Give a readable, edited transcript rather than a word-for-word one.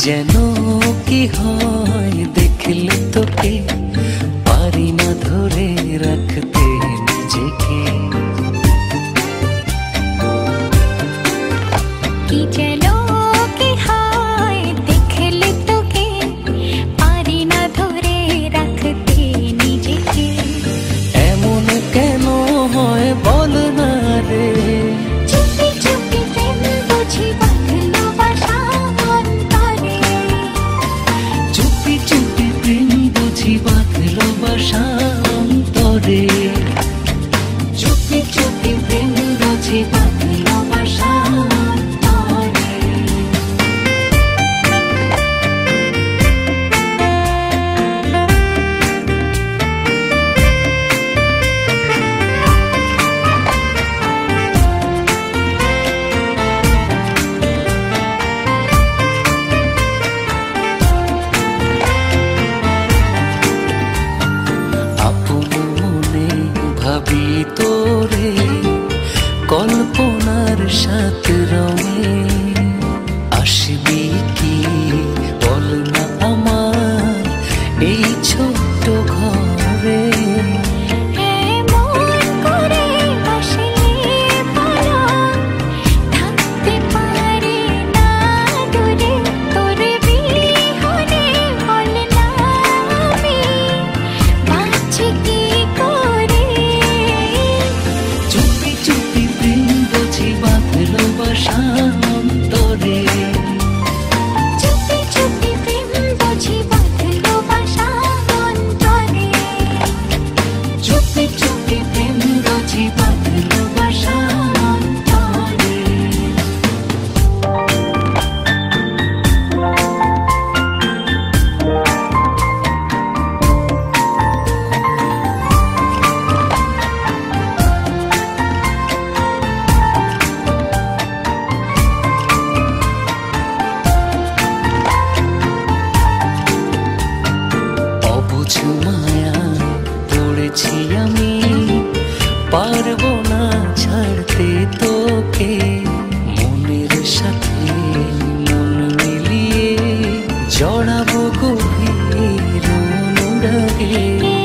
যেন কি হয় দেখলে তোকে, পারি না ধরে রাখতে নিজেকে। কি যেন কি হয় দেখলে তোকে, পারি না ধরে রাখতে নিজেকে। এমন কেন হয় বল না রে, চুপি চুপি প্রেম বুঝি বাঁধলো বাসা অন্তরে। চুপি চুপি প্রেম বুঝি বাঁধলো বাসা অন্তরে। চুপি চুপি প্রেম বুঝি বাঁধলো বাসা অন্তরে। আপন মনে ভাবি তোরে, কল্পনার সাত রঙে। আসবি কি বল না আমার এই ছোট্ট ঘরে। এমন করে বসলে ভালো, থাকতে পারি না দূরে। তোর বিহনে বল না আমি বাঁচি কি করে। চুপি চুপি প্রেম বুঝি বাঁধলো বাসা অন্তরে। চুপি চুপি প্রেম বুঝি বাঁধলো বাসা অন্তরে। চুপি চুপি প্রেম বুঝি বাঁধলো বাসা অন্তরে। অবুঝ মায়া পড়েছি আমি, পারবো না ছাড়তে তোকে। মনের সাথে মন মিলিয়ে জড়াবো গভীর অনুরাগে।